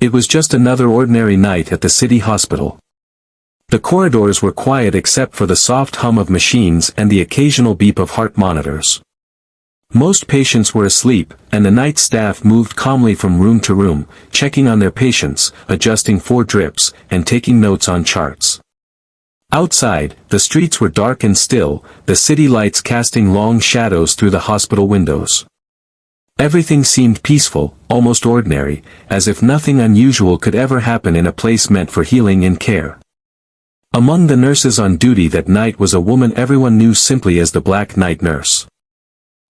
It was just another ordinary night at the city hospital. The corridors were quiet except for the soft hum of machines and the occasional beep of heart monitors. Most patients were asleep, and the night staff moved calmly from room to room, checking on their patients, adjusting for drips, and taking notes on charts. Outside, the streets were dark and still, the city lights casting long shadows through the hospital windows. Everything seemed peaceful, almost ordinary, as if nothing unusual could ever happen in a place meant for healing and care. Among the nurses on duty that night was a woman everyone knew simply as the Black Night Nurse.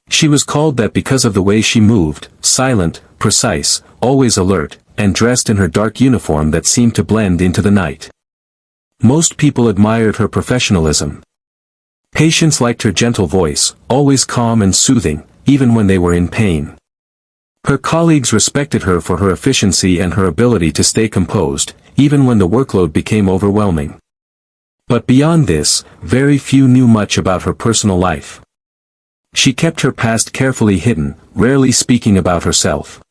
She was called that because of the way she moved, silent, precise, always alert, and dressed in her dark uniform that seemed to blend into the night. Most people admired her professionalism. Patients liked her gentle voice, always calm and soothing, even when they were in pain. Her colleagues respected her for her efficiency and her ability to stay composed, even when the workload became overwhelming. But beyond this, very few knew much about her personal life. She kept her past carefully hidden, rarely speaking about herself.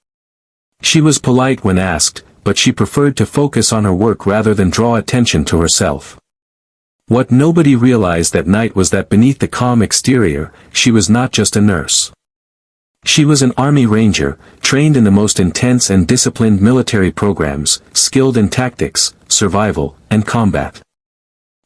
She was polite when asked, but she preferred to focus on her work rather than draw attention to herself. What nobody realized that night was that beneath the calm exterior, she was not just a nurse. She was an Army Ranger, trained in the most intense and disciplined military programs, skilled in tactics, survival, and combat.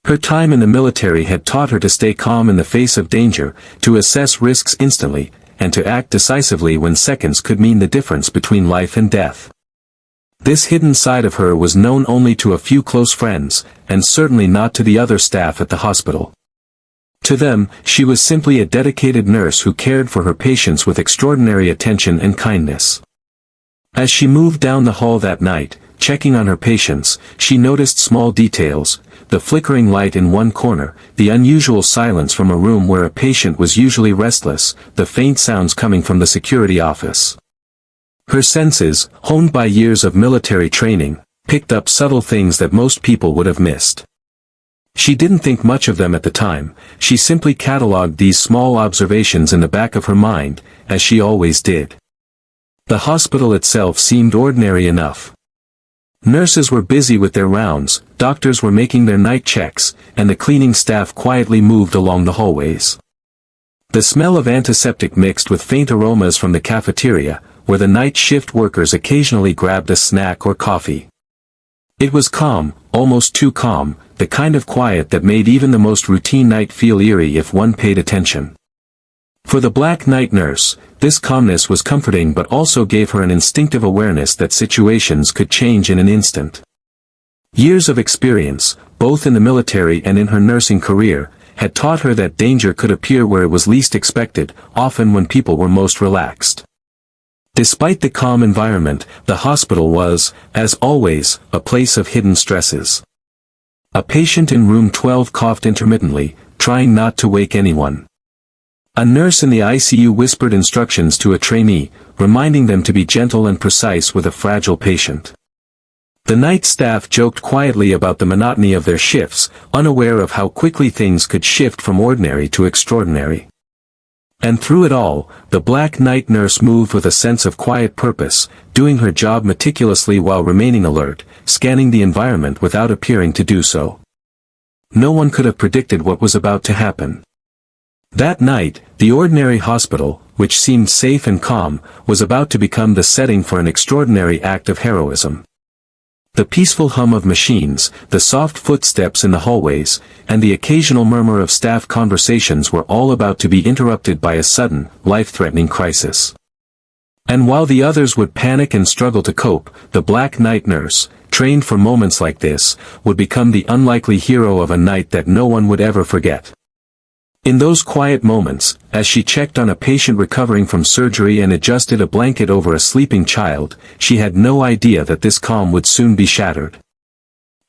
Her time in the military had taught her to stay calm in the face of danger, to assess risks instantly, and to act decisively when seconds could mean the difference between life and death. This hidden side of her was known only to a few close friends, and certainly not to the other staff at the hospital. To them, she was simply a dedicated nurse who cared for her patients with extraordinary attention and kindness. As she moved down the hall that night, checking on her patients, she noticed small details, the flickering light in one corner, the unusual silence from a room where a patient was usually restless, the faint sounds coming from the security office. Her senses, honed by years of military training, picked up subtle things that most people would have missed. She didn't think much of them at the time, she simply catalogued these small observations in the back of her mind, as she always did. The hospital itself seemed ordinary enough. Nurses were busy with their rounds, doctors were making their night checks, and the cleaning staff quietly moved along the hallways. The smell of antiseptic mixed with faint aromas from the cafeteria, where the night shift workers occasionally grabbed a snack or coffee. It was calm, almost too calm, the kind of quiet that made even the most routine night feel eerie if one paid attention. For the Black Night Nurse, this calmness was comforting but also gave her an instinctive awareness that situations could change in an instant. Years of experience, both in the military and in her nursing career, had taught her that danger could appear where it was least expected, often when people were most relaxed. Despite the calm environment, the hospital was, as always, a place of hidden stresses. A patient in room 12 coughed intermittently, trying not to wake anyone. A nurse in the ICU whispered instructions to a trainee, reminding them to be gentle and precise with a fragile patient. The night staff joked quietly about the monotony of their shifts, unaware of how quickly things could shift from ordinary to extraordinary. And through it all, the Black Night Nurse moved with a sense of quiet purpose, doing her job meticulously while remaining alert, scanning the environment without appearing to do so. No one could have predicted what was about to happen. That night, the ordinary hospital, which seemed safe and calm, was about to become the setting for an extraordinary act of heroism. The peaceful hum of machines, the soft footsteps in the hallways, and the occasional murmur of staff conversations were all about to be interrupted by a sudden, life-threatening crisis. And while the others would panic and struggle to cope, the Black Night Nurse, trained for moments like this, would become the unlikely hero of a night that no one would ever forget. In those quiet moments, as she checked on a patient recovering from surgery and adjusted a blanket over a sleeping child, she had no idea that this calm would soon be shattered.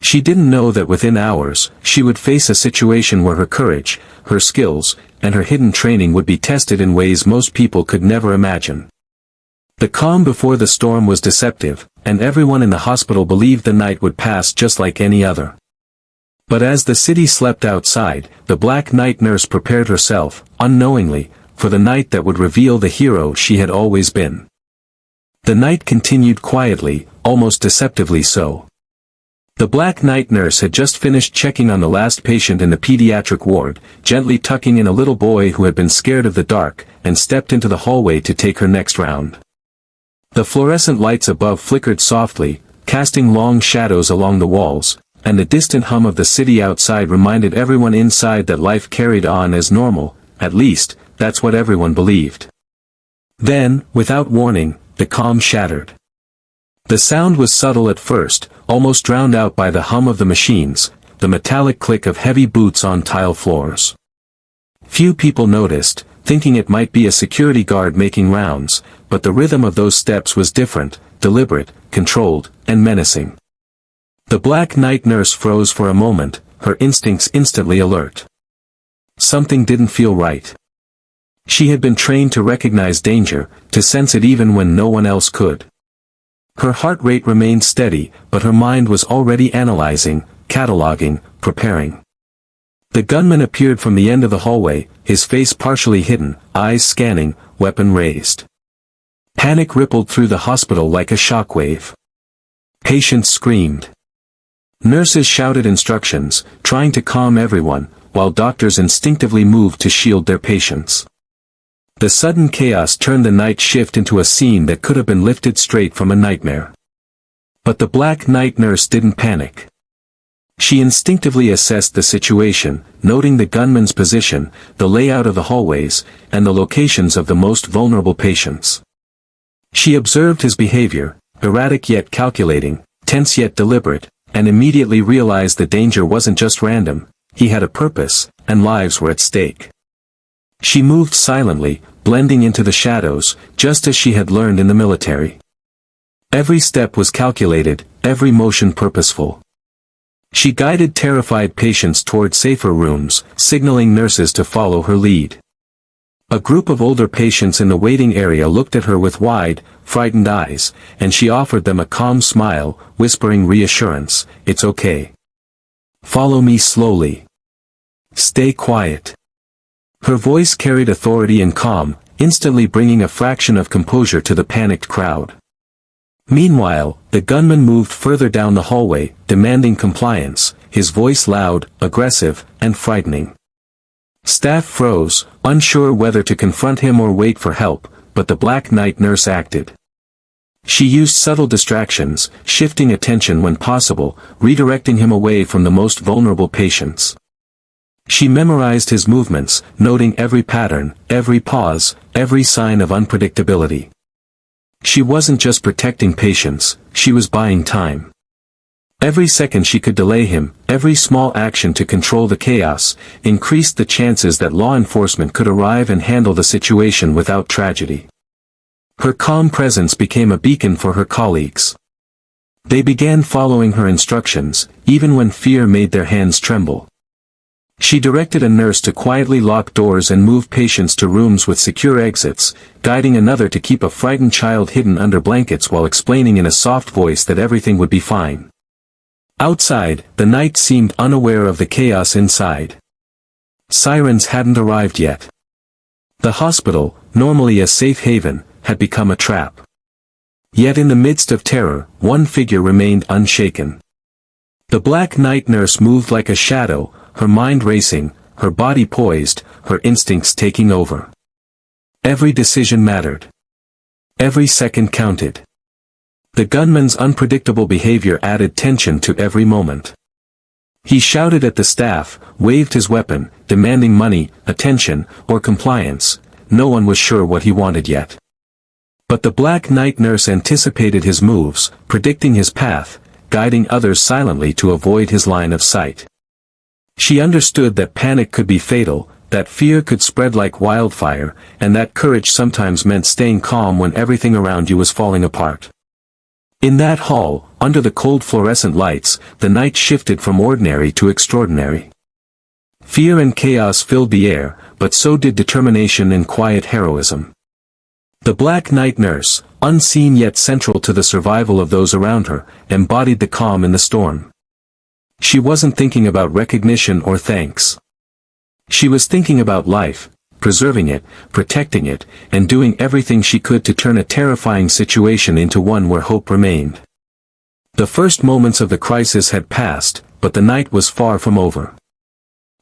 She didn't know that within hours, she would face a situation where her courage, her skills, and her hidden training would be tested in ways most people could never imagine. The calm before the storm was deceptive, and everyone in the hospital believed the night would pass just like any other. But as the city slept outside, the Black Night Nurse prepared herself, unknowingly, for the night that would reveal the hero she had always been. The night continued quietly, almost deceptively so. The black night nurse had just finished checking on the last patient in the pediatric ward, gently tucking in a little boy who had been scared of the dark, and stepped into the hallway to take her next round. The fluorescent lights above flickered softly, casting long shadows along the walls, and the distant hum of the city outside reminded everyone inside that life carried on as normal, at least, that's what everyone believed. Then, without warning, the calm shattered. The sound was subtle at first, almost drowned out by the hum of the machines, the metallic click of heavy boots on tile floors. Few people noticed, thinking it might be a security guard making rounds, but the rhythm of those steps was different, deliberate, controlled, and menacing. The black night nurse froze for a moment, her instincts instantly alert. Something didn't feel right. She had been trained to recognize danger, to sense it even when no one else could. Her heart rate remained steady, but her mind was already analyzing, cataloging, preparing. The gunman appeared from the end of the hallway, his face partially hidden, eyes scanning, weapon raised. Panic rippled through the hospital like a shockwave. Patients screamed. Nurses shouted instructions, trying to calm everyone, while doctors instinctively moved to shield their patients. The sudden chaos turned the night shift into a scene that could have been lifted straight from a nightmare. But the black night nurse didn't panic. She instinctively assessed the situation, noting the gunman's position, the layout of the hallways, and the locations of the most vulnerable patients. She observed his behavior, erratic yet calculating, tense yet deliberate, and immediately realized the danger wasn't just random, he had a purpose, and lives were at stake. She moved silently, blending into the shadows, just as she had learned in the military. Every step was calculated, every motion purposeful. She guided terrified patients toward safer rooms, signaling nurses to follow her lead. A group of older patients in the waiting area looked at her with wide, frightened eyes, and she offered them a calm smile, whispering reassurance, "It's okay. Follow me slowly. Stay quiet." Her voice carried authority and calm, instantly bringing a fraction of composure to the panicked crowd. Meanwhile, the gunman moved further down the hallway, demanding compliance, his voice loud, aggressive, and frightening. Staff froze, unsure whether to confront him or wait for help, but the black night nurse acted. She used subtle distractions, shifting attention when possible, redirecting him away from the most vulnerable patients. She memorized his movements, noting every pattern, every pause, every sign of unpredictability. She wasn't just protecting patients, she was buying time. Every second she could delay him, every small action to control the chaos, increased the chances that law enforcement could arrive and handle the situation without tragedy. Her calm presence became a beacon for her colleagues. They began following her instructions, even when fear made their hands tremble. She directed a nurse to quietly lock doors and move patients to rooms with secure exits, guiding another to keep a frightened child hidden under blankets while explaining in a soft voice that everything would be fine. Outside, the night seemed unaware of the chaos inside. Sirens hadn't arrived yet. The hospital, normally a safe haven, had become a trap. Yet in the midst of terror, one figure remained unshaken. The black night nurse moved like a shadow, her mind racing, her body poised, her instincts taking over. Every decision mattered. Every second counted. The gunman's unpredictable behavior added tension to every moment. He shouted at the staff, waved his weapon, demanding money, attention, or compliance. No one was sure what he wanted yet. But the black night nurse anticipated his moves, predicting his path, guiding others silently to avoid his line of sight. She understood that panic could be fatal, that fear could spread like wildfire, and that courage sometimes meant staying calm when everything around you was falling apart. In that hall, under the cold fluorescent lights, the night shifted from ordinary to extraordinary. Fear and chaos filled the air, but so did determination and quiet heroism. The black night nurse, unseen yet central to the survival of those around her, embodied the calm in the storm. She wasn't thinking about recognition or thanks. She was thinking about life, preserving it, protecting it, and doing everything she could to turn a terrifying situation into one where hope remained. The first moments of the crisis had passed, but the night was far from over.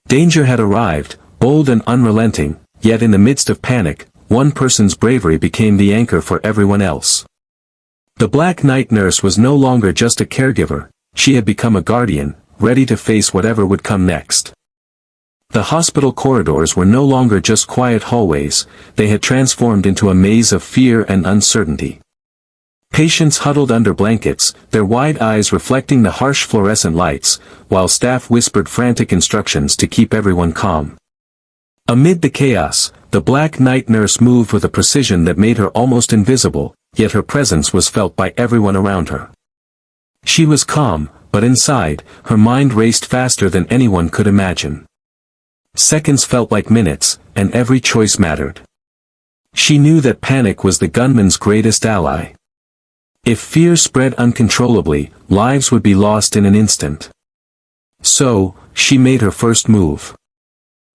Danger had arrived, bold and unrelenting, yet in the midst of panic, one person's bravery became the anchor for everyone else. The Black Night nurse was no longer just a caregiver, she had become a guardian, ready to face whatever would come next. The hospital corridors were no longer just quiet hallways, they had transformed into a maze of fear and uncertainty. Patients huddled under blankets, their wide eyes reflecting the harsh fluorescent lights, while staff whispered frantic instructions to keep everyone calm. Amid the chaos, the Black Night nurse moved with a precision that made her almost invisible, yet her presence was felt by everyone around her. She was calm, but inside, her mind raced faster than anyone could imagine. Seconds felt like minutes, and every choice mattered. She knew that panic was the gunman's greatest ally. If fear spread uncontrollably, lives would be lost in an instant. So, she made her first move.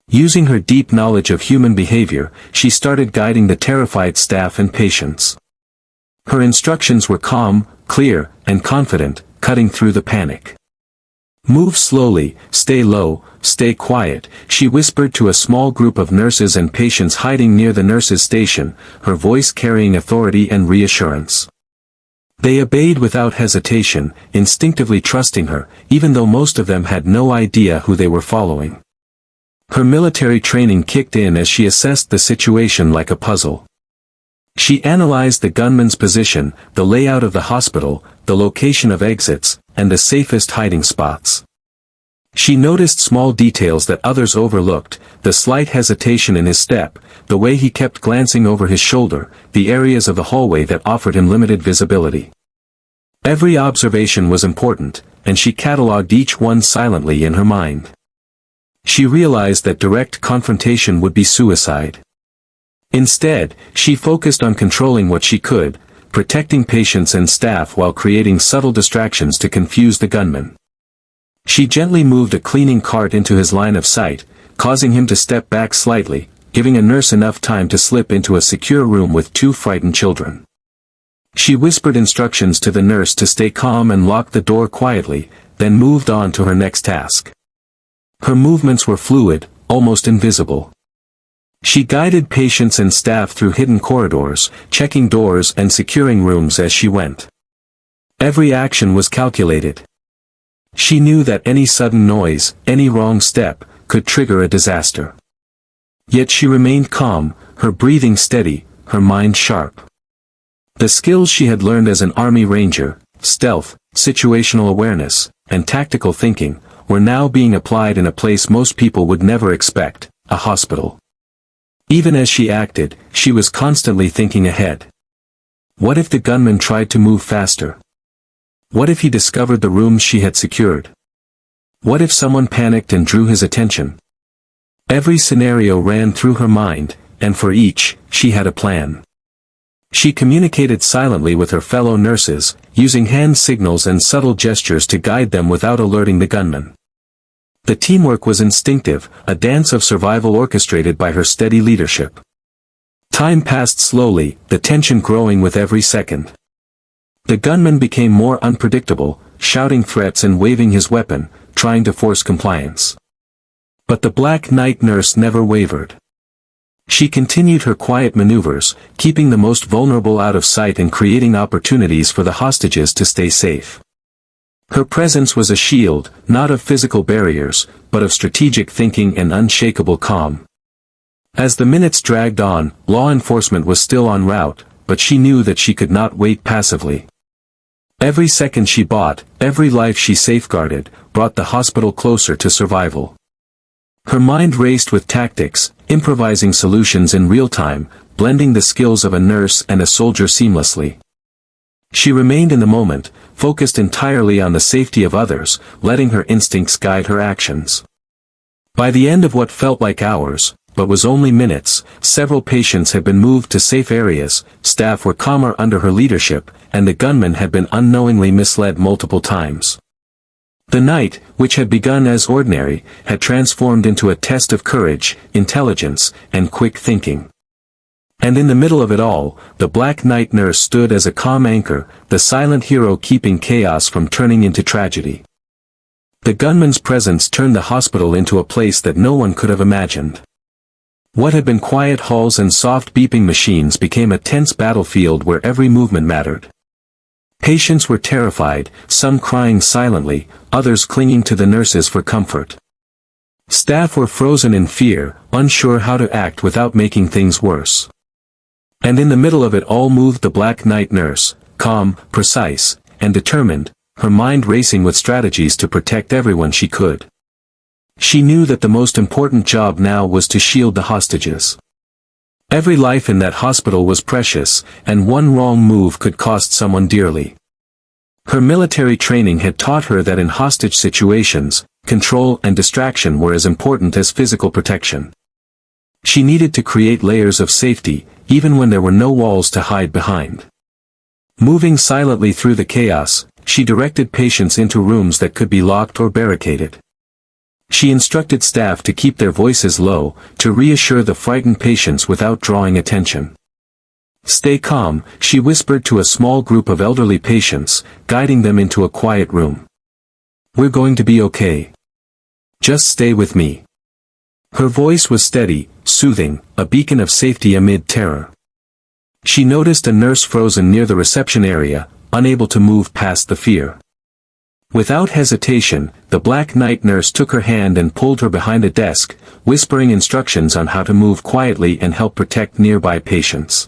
Using her deep knowledge of human behavior, she started guiding the terrified staff and patients. Her instructions were calm, clear, and confident, cutting through the panic. "Move slowly, stay low, stay quiet," she whispered to a small group of nurses and patients hiding near the nurses' station, her voice carrying authority and reassurance. They obeyed without hesitation, instinctively trusting her, even though most of them had no idea who they were following. Her military training kicked in as she assessed the situation like a puzzle. She analyzed the gunman's position, the layout of the hospital, the location of exits, and the safest hiding spots. She noticed small details that others overlooked, the slight hesitation in his step, the way he kept glancing over his shoulder, the areas of the hallway that offered him limited visibility. Every observation was important, and she catalogued each one silently in her mind. She realized that direct confrontation would be suicide. Instead, she focused on controlling what she could, protecting patients and staff while creating subtle distractions to confuse the gunman. She gently moved a cleaning cart into his line of sight, causing him to step back slightly, giving a nurse enough time to slip into a secure room with two frightened children. She whispered instructions to the nurse to stay calm and lock the door quietly, then moved on to her next task. Her movements were fluid, almost invisible. She guided patients and staff through hidden corridors, checking doors and securing rooms as she went. Every action was calculated. She knew that any sudden noise, any wrong step, could trigger a disaster. Yet she remained calm, her breathing steady, her mind sharp. The skills she had learned as an army ranger, stealth, situational awareness, and tactical thinking, were now being applied in a place most people would never expect, a hospital. Even as she acted, she was constantly thinking ahead. What if the gunman tried to move faster? What if he discovered the rooms she had secured? What if someone panicked and drew his attention? Every scenario ran through her mind, and for each, she had a plan. She communicated silently with her fellow nurses, using hand signals and subtle gestures to guide them without alerting the gunman. The teamwork was instinctive, a dance of survival orchestrated by her steady leadership. Time passed slowly, the tension growing with every second. The gunman became more unpredictable, shouting threats and waving his weapon, trying to force compliance. But the Black Night nurse never wavered. She continued her quiet maneuvers, keeping the most vulnerable out of sight and creating opportunities for the hostages to stay safe. Her presence was a shield, not of physical barriers, but of strategic thinking and unshakable calm. As the minutes dragged on, law enforcement was still en route, but she knew that she could not wait passively. Every second she bought, every life she safeguarded, brought the hospital closer to survival. Her mind raced with tactics, improvising solutions in real time, blending the skills of a nurse and a soldier seamlessly. She remained in the moment, focused entirely on the safety of others, letting her instincts guide her actions. By the end of what felt like hours, but was only minutes, several patients had been moved to safe areas, staff were calmer under her leadership, and the gunman had been unknowingly misled multiple times. The night, which had begun as ordinary, had transformed into a test of courage, intelligence, and quick thinking. And in the middle of it all, the Black Knight nurse stood as a calm anchor, the silent hero keeping chaos from turning into tragedy. The gunman's presence turned the hospital into a place that no one could have imagined. What had been quiet halls and soft beeping machines became a tense battlefield where every movement mattered. Patients were terrified, some crying silently, others clinging to the nurses for comfort. Staff were frozen in fear, unsure how to act without making things worse. And in the middle of it all moved the Black Knight nurse, calm, precise, and determined, her mind racing with strategies to protect everyone she could. She knew that the most important job now was to shield the hostages. Every life in that hospital was precious, and one wrong move could cost someone dearly. Her military training had taught her that in hostage situations, control and distraction were as important as physical protection. She needed to create layers of safety, even when there were no walls to hide behind. Moving silently through the chaos, she directed patients into rooms that could be locked or barricaded. She instructed staff to keep their voices low, to reassure the frightened patients without drawing attention. "Stay calm," she whispered to a small group of elderly patients, guiding them into a quiet room. "We're going to be okay. Just stay with me." Her voice was steady, soothing, a beacon of safety amid terror. She noticed a nurse frozen near the reception area, unable to move past the fear. Without hesitation, the Black Knight nurse took her hand and pulled her behind a desk, whispering instructions on how to move quietly and help protect nearby patients.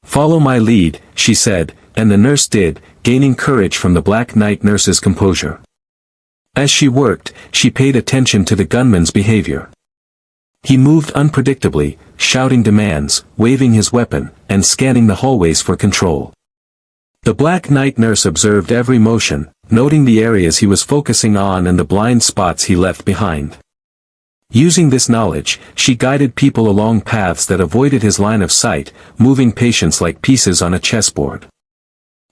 "Follow my lead," she said, and the nurse did, gaining courage from the Black Knight nurse's composure. As she worked, she paid attention to the gunman's behavior. He moved unpredictably, shouting demands, waving his weapon, and scanning the hallways for control. The Black Knight nurse observed every motion, noting the areas he was focusing on and the blind spots he left behind. Using this knowledge, she guided people along paths that avoided his line of sight, moving patients like pieces on a chessboard.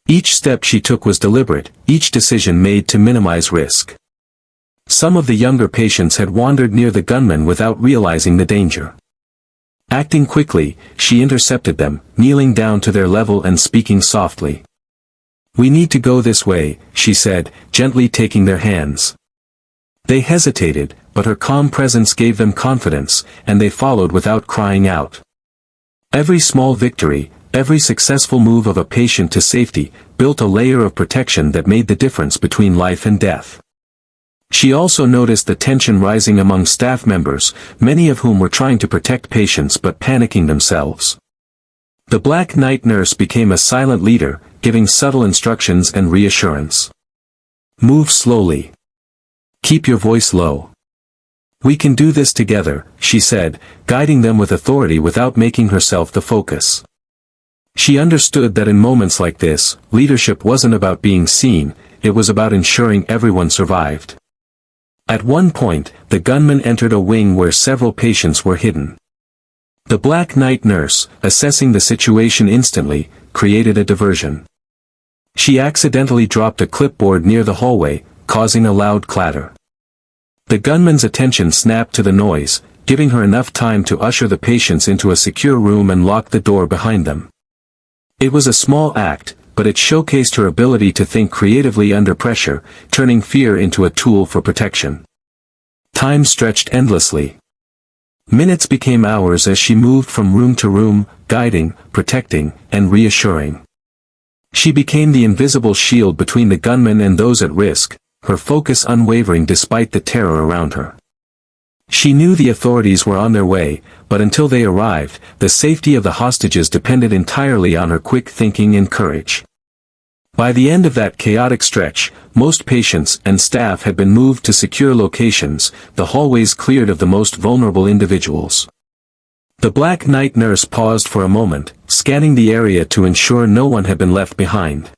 Each step she took was deliberate, each decision made to minimize risk. Some of the younger patients had wandered near the gunman without realizing the danger. Acting quickly, she intercepted them, kneeling down to their level and speaking softly. "We need to go this way," she said, gently taking their hands. They hesitated, but her calm presence gave them confidence, and they followed without crying out. Every small victory, every successful move of a patient to safety, built a layer of protection that made the difference between life and death. She also noticed the tension rising among staff members, many of whom were trying to protect patients but panicking themselves. The Black Knight nurse became a silent leader, giving subtle instructions and reassurance. "Move slowly. Keep your voice low. We can do this together," she said, guiding them with authority without making herself the focus. She understood that in moments like this, leadership wasn't about being seen, it was about ensuring everyone survived. At one point, the gunman entered a wing where several patients were hidden. The Black Knight nurse, assessing the situation instantly, created a diversion. She accidentally dropped a clipboard near the hallway, causing a loud clatter. The gunman's attention snapped to the noise, giving her enough time to usher the patients into a secure room and lock the door behind them. It was a small act, but it showcased her ability to think creatively under pressure, turning fear into a tool for protection. Time stretched endlessly. Minutes became hours as she moved from room to room, guiding, protecting, and reassuring. She became the invisible shield between the gunman and those at risk, her focus unwavering despite the terror around her. She knew the authorities were on their way, but until they arrived, the safety of the hostages depended entirely on her quick thinking and courage. By the end of that chaotic stretch, most patients and staff had been moved to secure locations, the hallways cleared of the most vulnerable individuals. The Black Knight nurse paused for a moment, scanning the area to ensure no one had been left behind.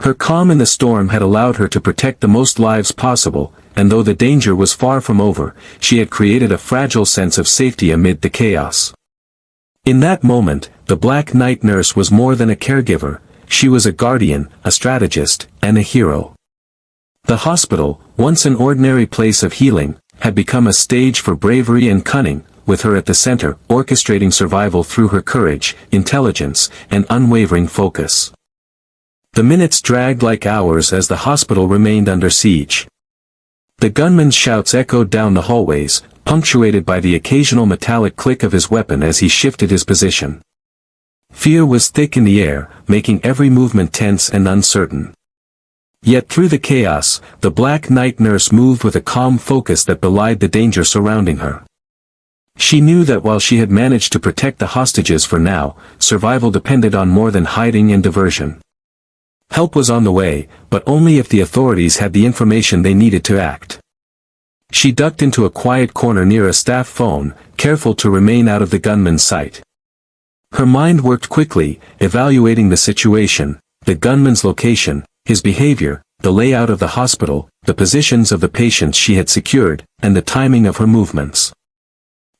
Her calm in the storm had allowed her to protect the most lives possible, and though the danger was far from over, she had created a fragile sense of safety amid the chaos. In that moment, the Black Knight nurse was more than a caregiver, she was a guardian, a strategist, and a hero. The hospital, once an ordinary place of healing, had become a stage for bravery and cunning, with her at the center, orchestrating survival through her courage, intelligence, and unwavering focus. The minutes dragged like hours as the hospital remained under siege. The gunman's shouts echoed down the hallways, punctuated by the occasional metallic click of his weapon as he shifted his position. Fear was thick in the air, making every movement tense and uncertain. Yet through the chaos, the Black Knight nurse moved with a calm focus that belied the danger surrounding her. She knew that while she had managed to protect the hostages for now, survival depended on more than hiding and diversion. Help was on the way, but only if the authorities had the information they needed to act. She ducked into a quiet corner near a staff phone, careful to remain out of the gunman's sight. Her mind worked quickly, evaluating the situation, the gunman's location, his behavior, the layout of the hospital, the positions of the patients she had secured, and the timing of her movements.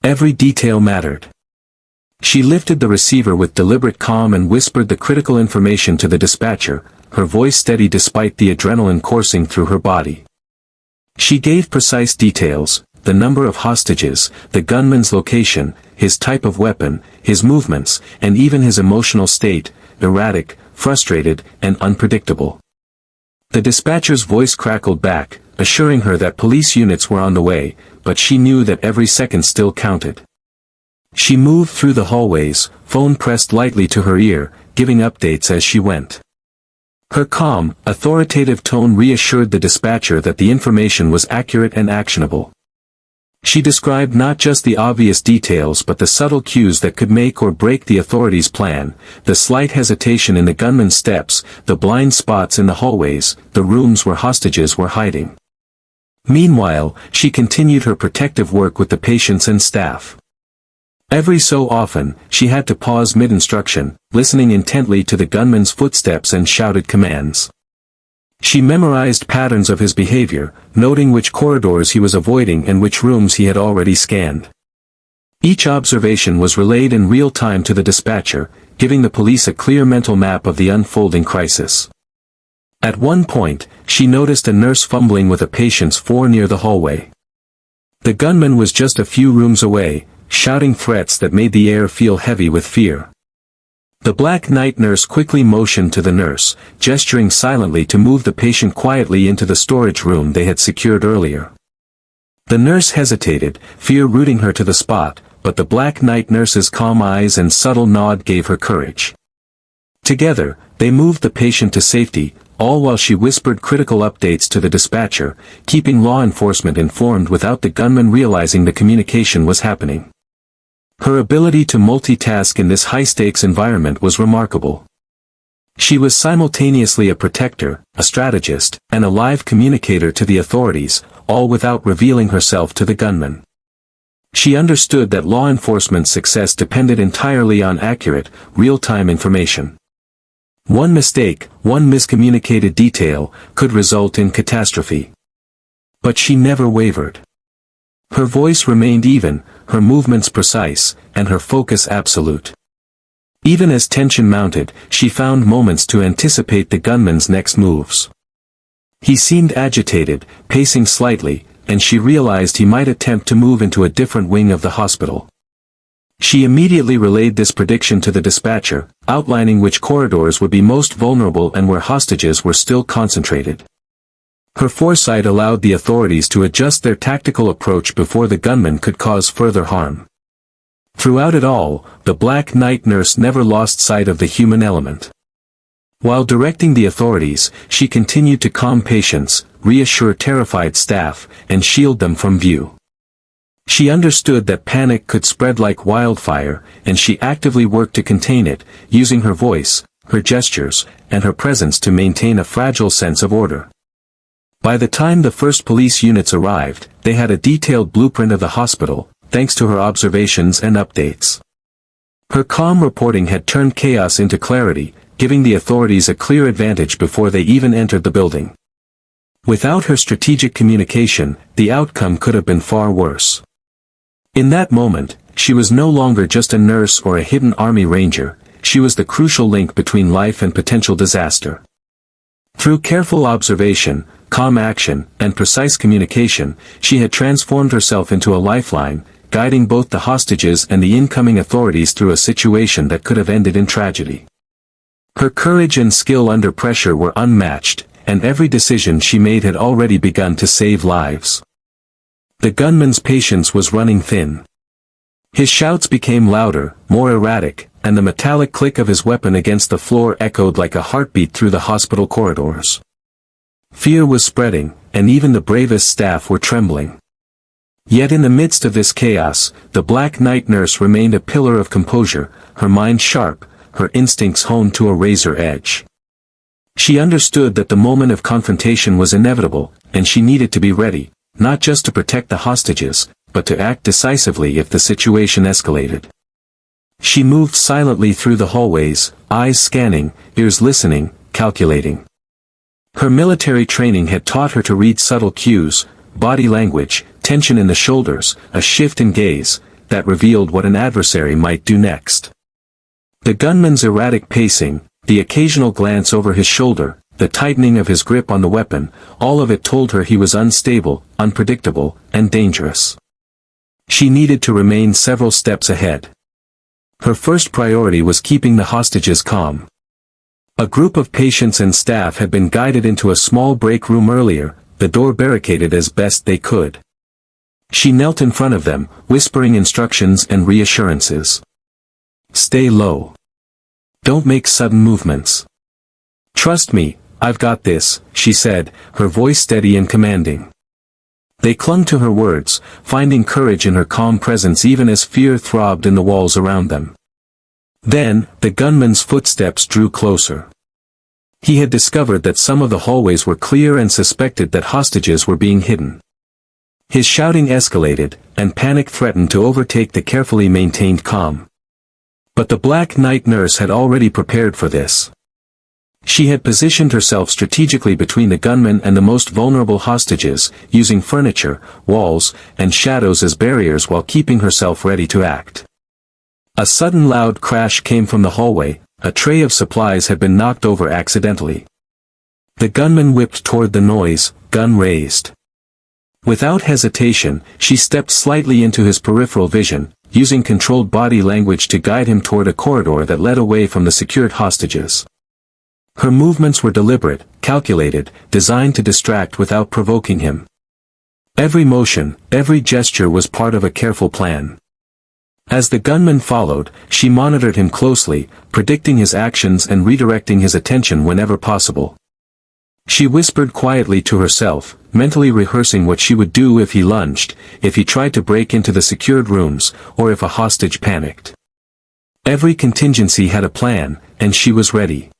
Every detail mattered. She lifted the receiver with deliberate calm and whispered the critical information to the dispatcher, her voice steady despite the adrenaline coursing through her body. She gave precise details, the number of hostages, the gunman's location, his type of weapon, his movements, and even his emotional state, erratic, frustrated, and unpredictable. The dispatcher's voice crackled back, assuring her that police units were on the way, but she knew that every second still counted. She moved through the hallways, phone pressed lightly to her ear, giving updates as she went. Her calm, authoritative tone reassured the dispatcher that the information was accurate and actionable. She described not just the obvious details but the subtle cues that could make or break the authorities' plan, the slight hesitation in the gunman's steps, the blind spots in the hallways, the rooms where hostages were hiding. Meanwhile, she continued her protective work with the patients and staff. Every so often, she had to pause mid-instruction, listening intently to the gunman's footsteps and shouted commands. She memorized patterns of his behavior, noting which corridors he was avoiding and which rooms he had already scanned. Each observation was relayed in real time to the dispatcher, giving the police a clear mental map of the unfolding crisis. At one point, she noticed a nurse fumbling with a patient's floor near the hallway. The gunman was just a few rooms away, shouting threats that made the air feel heavy with fear. The Black Knight nurse quickly motioned to the nurse, gesturing silently to move the patient quietly into the storage room they had secured earlier. The nurse hesitated, fear rooting her to the spot, but the Black Knight nurse's calm eyes and subtle nod gave her courage. Together, they moved the patient to safety, all while she whispered critical updates to the dispatcher, keeping law enforcement informed without the gunman realizing the communication was happening. Her ability to multitask in this high-stakes environment was remarkable. She was simultaneously a protector, a strategist, and a live communicator to the authorities, all without revealing herself to the gunman. She understood that law enforcement's success depended entirely on accurate, real-time information. One mistake, one miscommunicated detail, could result in catastrophe. But she never wavered. Her voice remained even, her movements precise, and her focus absolute. Even as tension mounted, she found moments to anticipate the gunman's next moves. He seemed agitated, pacing slightly, and she realized he might attempt to move into a different wing of the hospital. She immediately relayed this prediction to the dispatcher, outlining which corridors would be most vulnerable and where hostages were still concentrated. Her foresight allowed the authorities to adjust their tactical approach before the gunman could cause further harm. Throughout it all, the Black Knight nurse never lost sight of the human element. While directing the authorities, she continued to calm patients, reassure terrified staff, and shield them from view. She understood that panic could spread like wildfire, and she actively worked to contain it, using her voice, her gestures, and her presence to maintain a fragile sense of order. By the time the first police units arrived, they had a detailed blueprint of the hospital, thanks to her observations and updates. Her calm reporting had turned chaos into clarity, giving the authorities a clear advantage before they even entered the building. Without her strategic communication, the outcome could have been far worse. In that moment, she was no longer just a nurse or a hidden army ranger, she was the crucial link between life and potential disaster. Through careful observation, calm action, and precise communication, she had transformed herself into a lifeline, guiding both the hostages and the incoming authorities through a situation that could have ended in tragedy. Her courage and skill under pressure were unmatched, and every decision she made had already begun to save lives. The gunman's patience was running thin. His shouts became louder, more erratic, and the metallic click of his weapon against the floor echoed like a heartbeat through the hospital corridors. Fear was spreading, and even the bravest staff were trembling. Yet in the midst of this chaos, the Black Knight nurse remained a pillar of composure, her mind sharp, her instincts honed to a razor edge. She understood that the moment of confrontation was inevitable, and she needed to be ready, not just to protect the hostages, but to act decisively if the situation escalated. She moved silently through the hallways, eyes scanning, ears listening, calculating. Her military training had taught her to read subtle cues, body language, tension in the shoulders, a shift in gaze, that revealed what an adversary might do next. The gunman's erratic pacing, the occasional glance over his shoulder, the tightening of his grip on the weapon, all of it told her he was unstable, unpredictable, and dangerous. She needed to remain several steps ahead. Her first priority was keeping the hostages calm. A group of patients and staff had been guided into a small break room earlier, the door barricaded as best they could. She knelt in front of them, whispering instructions and reassurances. "Stay low. Don't make sudden movements. Trust me, I've got this," she said, her voice steady and commanding. They clung to her words, finding courage in her calm presence even as fear throbbed in the walls around them. Then, the gunman's footsteps drew closer. He had discovered that some of the hallways were clear and suspected that hostages were being hidden. His shouting escalated, and panic threatened to overtake the carefully maintained calm. But the Black Knight nurse had already prepared for this. She had positioned herself strategically between the gunman and the most vulnerable hostages, using furniture, walls, and shadows as barriers while keeping herself ready to act. A sudden loud crash came from the hallway, a tray of supplies had been knocked over accidentally. The gunman whipped toward the noise, gun raised. Without hesitation, she stepped slightly into his peripheral vision, using controlled body language to guide him toward a corridor that led away from the secured hostages. Her movements were deliberate, calculated, designed to distract without provoking him. Every motion, every gesture was part of a careful plan. As the gunman followed, she monitored him closely, predicting his actions and redirecting his attention whenever possible. She whispered quietly to herself, mentally rehearsing what she would do if he lunged, if he tried to break into the secured rooms, or if a hostage panicked. Every contingency had a plan, and she was ready.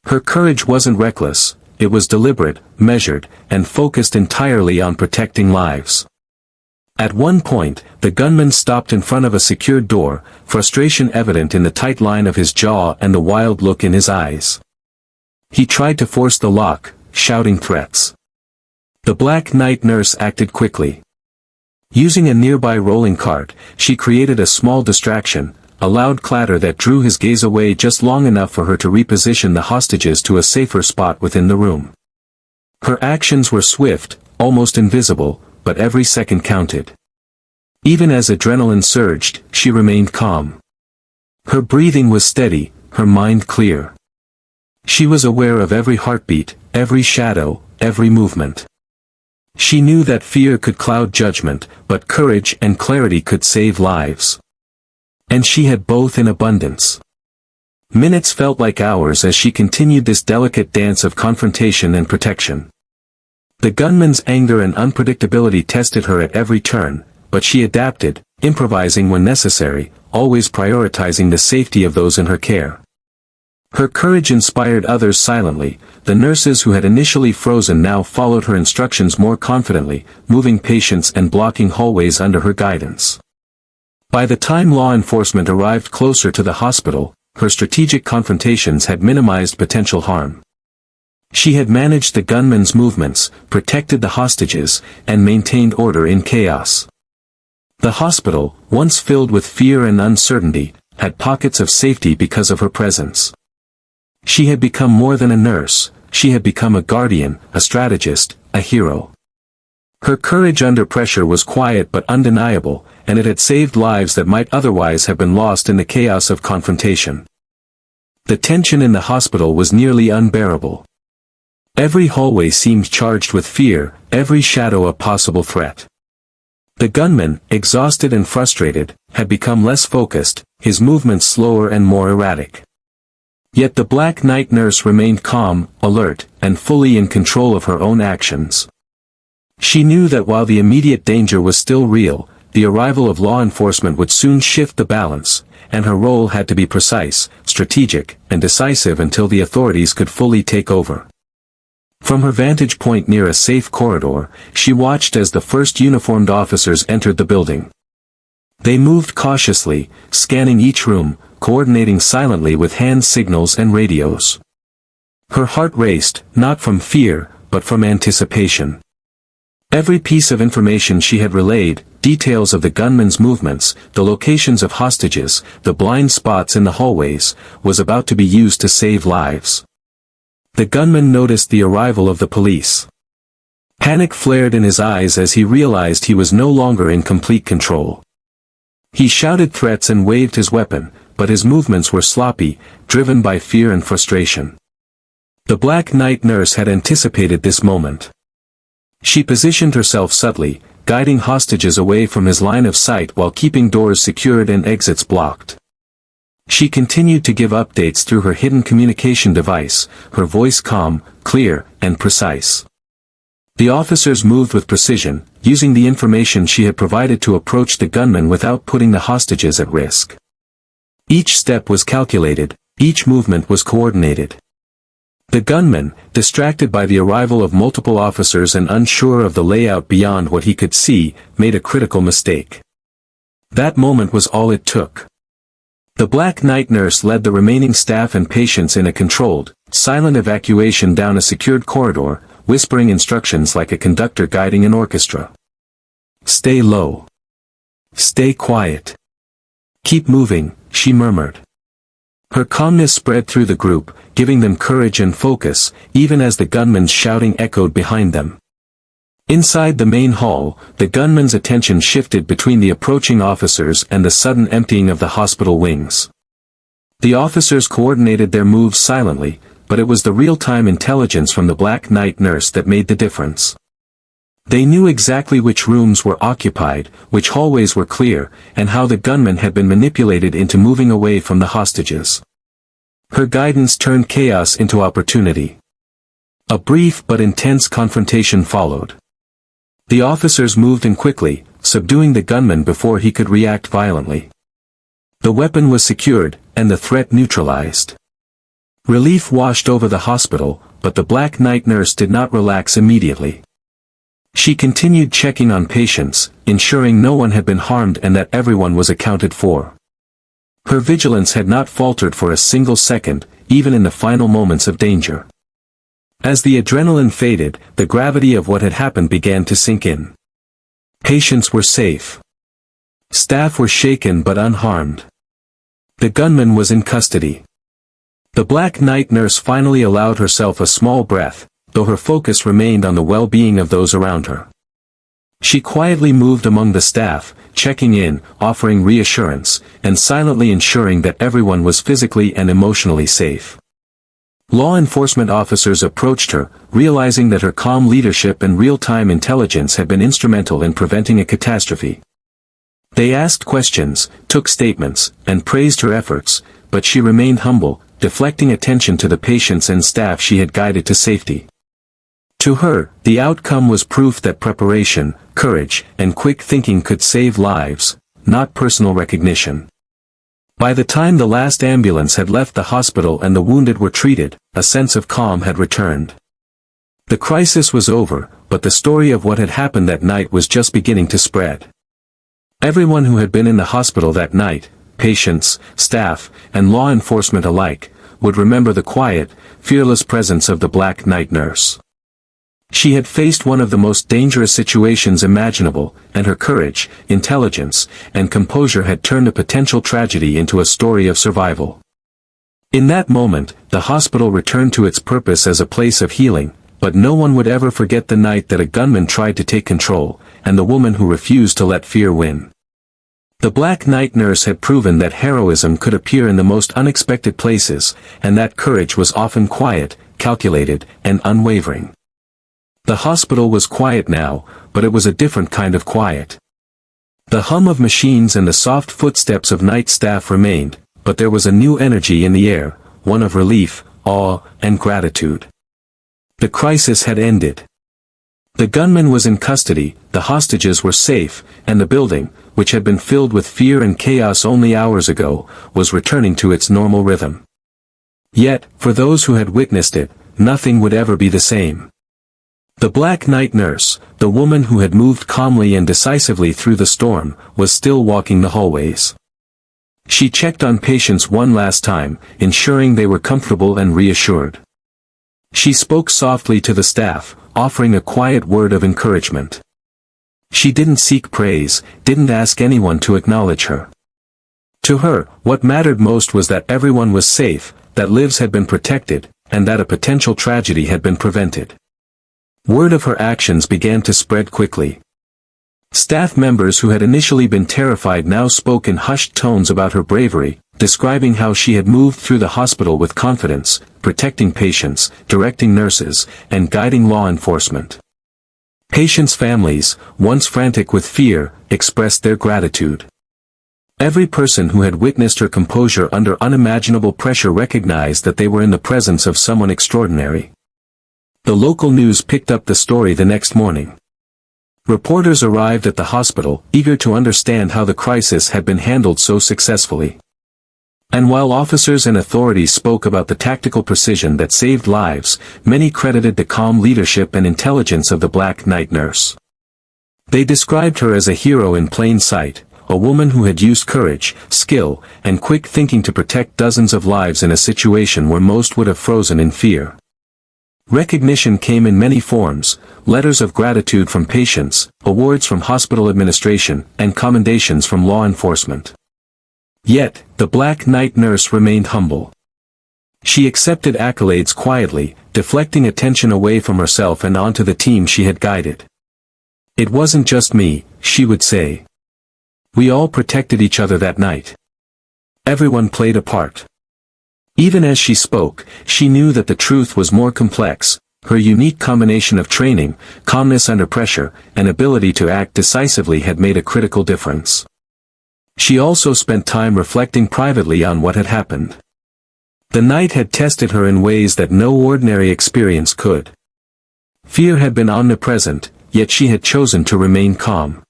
Her courage wasn't reckless, it was deliberate, measured, and focused entirely on protecting lives. At one point, the gunman stopped in front of a secured door, frustration evident in the tight line of his jaw and the wild look in his eyes. He tried to force the lock, shouting threats. The Black Knight nurse acted quickly. Using a nearby rolling cart, she created a small distraction, a loud clatter that drew his gaze away just long enough for her to reposition the hostages to a safer spot within the room. Her actions were swift, almost invisible, but every second counted. Even as adrenaline surged, she remained calm. Her breathing was steady, her mind clear. She was aware of every heartbeat, every shadow, every movement. She knew that fear could cloud judgment, but courage and clarity could save lives. And she had both in abundance. Minutes felt like hours as she continued this delicate dance of confrontation and protection. The gunman's anger and unpredictability tested her at every turn, but she adapted, improvising when necessary, always prioritizing the safety of those in her care. Her courage inspired others silently. The nurses who had initially frozen now followed her instructions more confidently, moving patients and blocking hallways under her guidance. By the time law enforcement arrived closer to the hospital, her strategic confrontations had minimized potential harm. She had managed the gunman's movements, protected the hostages, and maintained order in chaos. The hospital, once filled with fear and uncertainty, had pockets of safety because of her presence. She had become more than a nurse, she had become a guardian, a strategist, a hero. Her courage under pressure was quiet but undeniable, and it had saved lives that might otherwise have been lost in the chaos of confrontation. The tension in the hospital was nearly unbearable. Every hallway seemed charged with fear, every shadow a possible threat. The gunman, exhausted and frustrated, had become less focused, his movements slower and more erratic. Yet the black night nurse remained calm, alert, and fully in control of her own actions. She knew that while the immediate danger was still real, the arrival of law enforcement would soon shift the balance, and her role had to be precise, strategic, and decisive until the authorities could fully take over. From her vantage point near a safe corridor, she watched as the first uniformed officers entered the building. They moved cautiously, scanning each room, coordinating silently with hand signals and radios. Her heart raced, not from fear, but from anticipation. Every piece of information she had relayed, details of the gunman's movements, the locations of hostages, the blind spots in the hallways, was about to be used to save lives. The gunman noticed the arrival of the police. Panic flared in his eyes as he realized he was no longer in complete control. He shouted threats and waved his weapon, but his movements were sloppy, driven by fear and frustration. The black night nurse had anticipated this moment. She positioned herself subtly, guiding hostages away from his line of sight while keeping doors secured and exits blocked. She continued to give updates through her hidden communication device, her voice calm, clear, and precise. The officers moved with precision, using the information she had provided to approach the gunman without putting the hostages at risk. Each step was calculated, each movement was coordinated. The gunman, distracted by the arrival of multiple officers and unsure of the layout beyond what he could see, made a critical mistake. That moment was all it took. The black night nurse led the remaining staff and patients in a controlled, silent evacuation down a secured corridor, whispering instructions like a conductor guiding an orchestra. "Stay low. Stay quiet. Keep moving," she murmured. Her calmness spread through the group, giving them courage and focus, even as the gunman's shouting echoed behind them. Inside the main hall, the gunman's attention shifted between the approaching officers and the sudden emptying of the hospital wings. The officers coordinated their moves silently, but it was the real-time intelligence from the black night nurse that made the difference. They knew exactly which rooms were occupied, which hallways were clear, and how the gunman had been manipulated into moving away from the hostages. Her guidance turned chaos into opportunity. A brief but intense confrontation followed. The officers moved in quickly, subduing the gunman before he could react violently. The weapon was secured, and the threat neutralized. Relief washed over the hospital, but the black night nurse did not relax immediately. She continued checking on patients, ensuring no one had been harmed and that everyone was accounted for. Her vigilance had not faltered for a single second, even in the final moments of danger. As the adrenaline faded, the gravity of what had happened began to sink in. Patients were safe. Staff were shaken but unharmed. The gunman was in custody. The black night nurse finally allowed herself a small breath, though her focus remained on the well-being of those around her. She quietly moved among the staff, checking in, offering reassurance, and silently ensuring that everyone was physically and emotionally safe. Law enforcement officers approached her, realizing that her calm leadership and real-time intelligence had been instrumental in preventing a catastrophe. They asked questions, took statements, and praised her efforts, but she remained humble, deflecting attention to the patients and staff she had guided to safety. To her, the outcome was proof that preparation, courage, and quick thinking could save lives, not personal recognition. By the time the last ambulance had left the hospital and the wounded were treated, a sense of calm had returned. The crisis was over, but the story of what had happened that night was just beginning to spread. Everyone who had been in the hospital that night, patients, staff, and law enforcement alike, would remember the quiet, fearless presence of the black night nurse. She had faced one of the most dangerous situations imaginable, and her courage, intelligence, and composure had turned a potential tragedy into a story of survival. In that moment, the hospital returned to its purpose as a place of healing, but no one would ever forget the night that a gunman tried to take control, and the woman who refused to let fear win. The Black Night Nurse had proven that heroism could appear in the most unexpected places, and that courage was often quiet, calculated, and unwavering. The hospital was quiet now, but it was a different kind of quiet. The hum of machines and the soft footsteps of night staff remained, but there was a new energy in the air, one of relief, awe, and gratitude. The crisis had ended. The gunman was in custody, the hostages were safe, and the building, which had been filled with fear and chaos only hours ago, was returning to its normal rhythm. Yet, for those who had witnessed it, nothing would ever be the same. The Black Night Nurse, the woman who had moved calmly and decisively through the storm, was still walking the hallways. She checked on patients one last time, ensuring they were comfortable and reassured. She spoke softly to the staff, offering a quiet word of encouragement. She didn't seek praise, didn't ask anyone to acknowledge her. To her, what mattered most was that everyone was safe, that lives had been protected, and that a potential tragedy had been prevented. Word of her actions began to spread quickly. Staff members who had initially been terrified now spoke in hushed tones about her bravery, describing how she had moved through the hospital with confidence, protecting patients, directing nurses, and guiding law enforcement. Patients' families, once frantic with fear, expressed their gratitude. Every person who had witnessed her composure under unimaginable pressure recognized that they were in the presence of someone extraordinary. The local news picked up the story the next morning. Reporters arrived at the hospital, eager to understand how the crisis had been handled so successfully. And while officers and authorities spoke about the tactical precision that saved lives, many credited the calm leadership and intelligence of the Black Night Nurse. They described her as a hero in plain sight, a woman who had used courage, skill, and quick thinking to protect dozens of lives in a situation where most would have frozen in fear. Recognition came in many forms: letters of gratitude from patients, awards from hospital administration, and commendations from law enforcement. Yet, the Black Night Nurse remained humble. She accepted accolades quietly, deflecting attention away from herself and onto the team she had guided. "It wasn't just me," she would say. "We all protected each other that night. Everyone played a part." Even as she spoke, she knew that the truth was more complex. Her unique combination of training, calmness under pressure, and ability to act decisively had made a critical difference. She also spent time reflecting privately on what had happened. The night had tested her in ways that no ordinary experience could. Fear had been omnipresent, yet she had chosen to remain calm.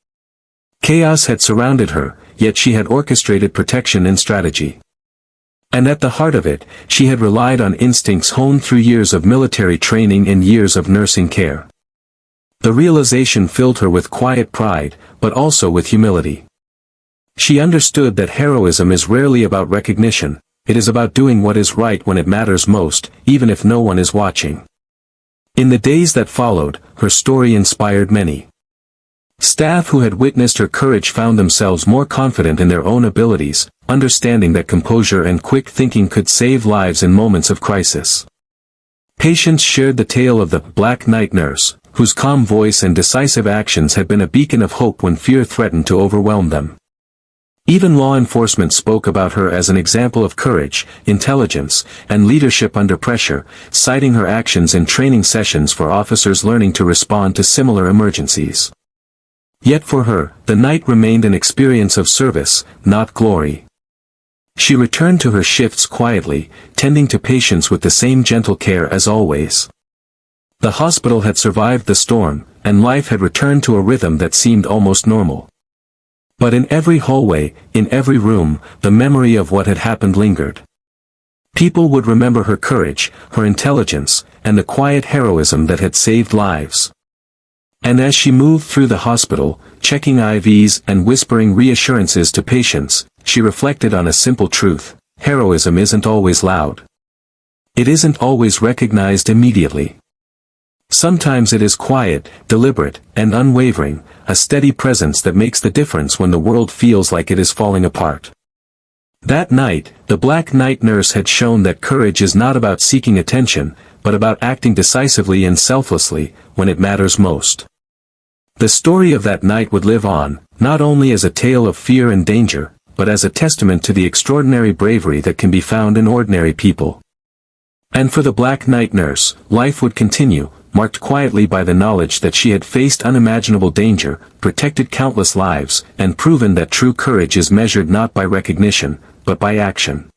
Chaos had surrounded her, yet she had orchestrated protection and strategy. And at the heart of it, she had relied on instincts honed through years of military training and years of nursing care. The realization filled her with quiet pride, but also with humility. She understood that heroism is rarely about recognition, it is about doing what is right when it matters most, even if no one is watching. In the days that followed, her story inspired many. Staff who had witnessed her courage found themselves more confident in their own abilities, understanding that composure and quick thinking could save lives in moments of crisis. Patients shared the tale of the Black Night Nurse, whose calm voice and decisive actions had been a beacon of hope when fear threatened to overwhelm them. Even law enforcement spoke about her as an example of courage, intelligence, and leadership under pressure, citing her actions in training sessions for officers learning to respond to similar emergencies. Yet for her, the night remained an experience of service, not glory. She returned to her shifts quietly, tending to patients with the same gentle care as always. The hospital had survived the storm, and life had returned to a rhythm that seemed almost normal. But in every hallway, in every room, the memory of what had happened lingered. People would remember her courage, her intelligence, and the quiet heroism that had saved lives. And as she moved through the hospital, checking IVs and whispering reassurances to patients, she reflected on a simple truth: heroism isn't always loud. It isn't always recognized immediately. Sometimes it is quiet, deliberate, and unwavering, a steady presence that makes the difference when the world feels like it is falling apart. That night, the Black Night Nurse had shown that courage is not about seeking attention, but about acting decisively and selflessly, when it matters most. The story of that night would live on, not only as a tale of fear and danger, but as a testament to the extraordinary bravery that can be found in ordinary people. And for the Black Night nurse, life would continue, marked quietly by the knowledge that she had faced unimaginable danger, protected countless lives, and proven that true courage is measured not by recognition, but by action.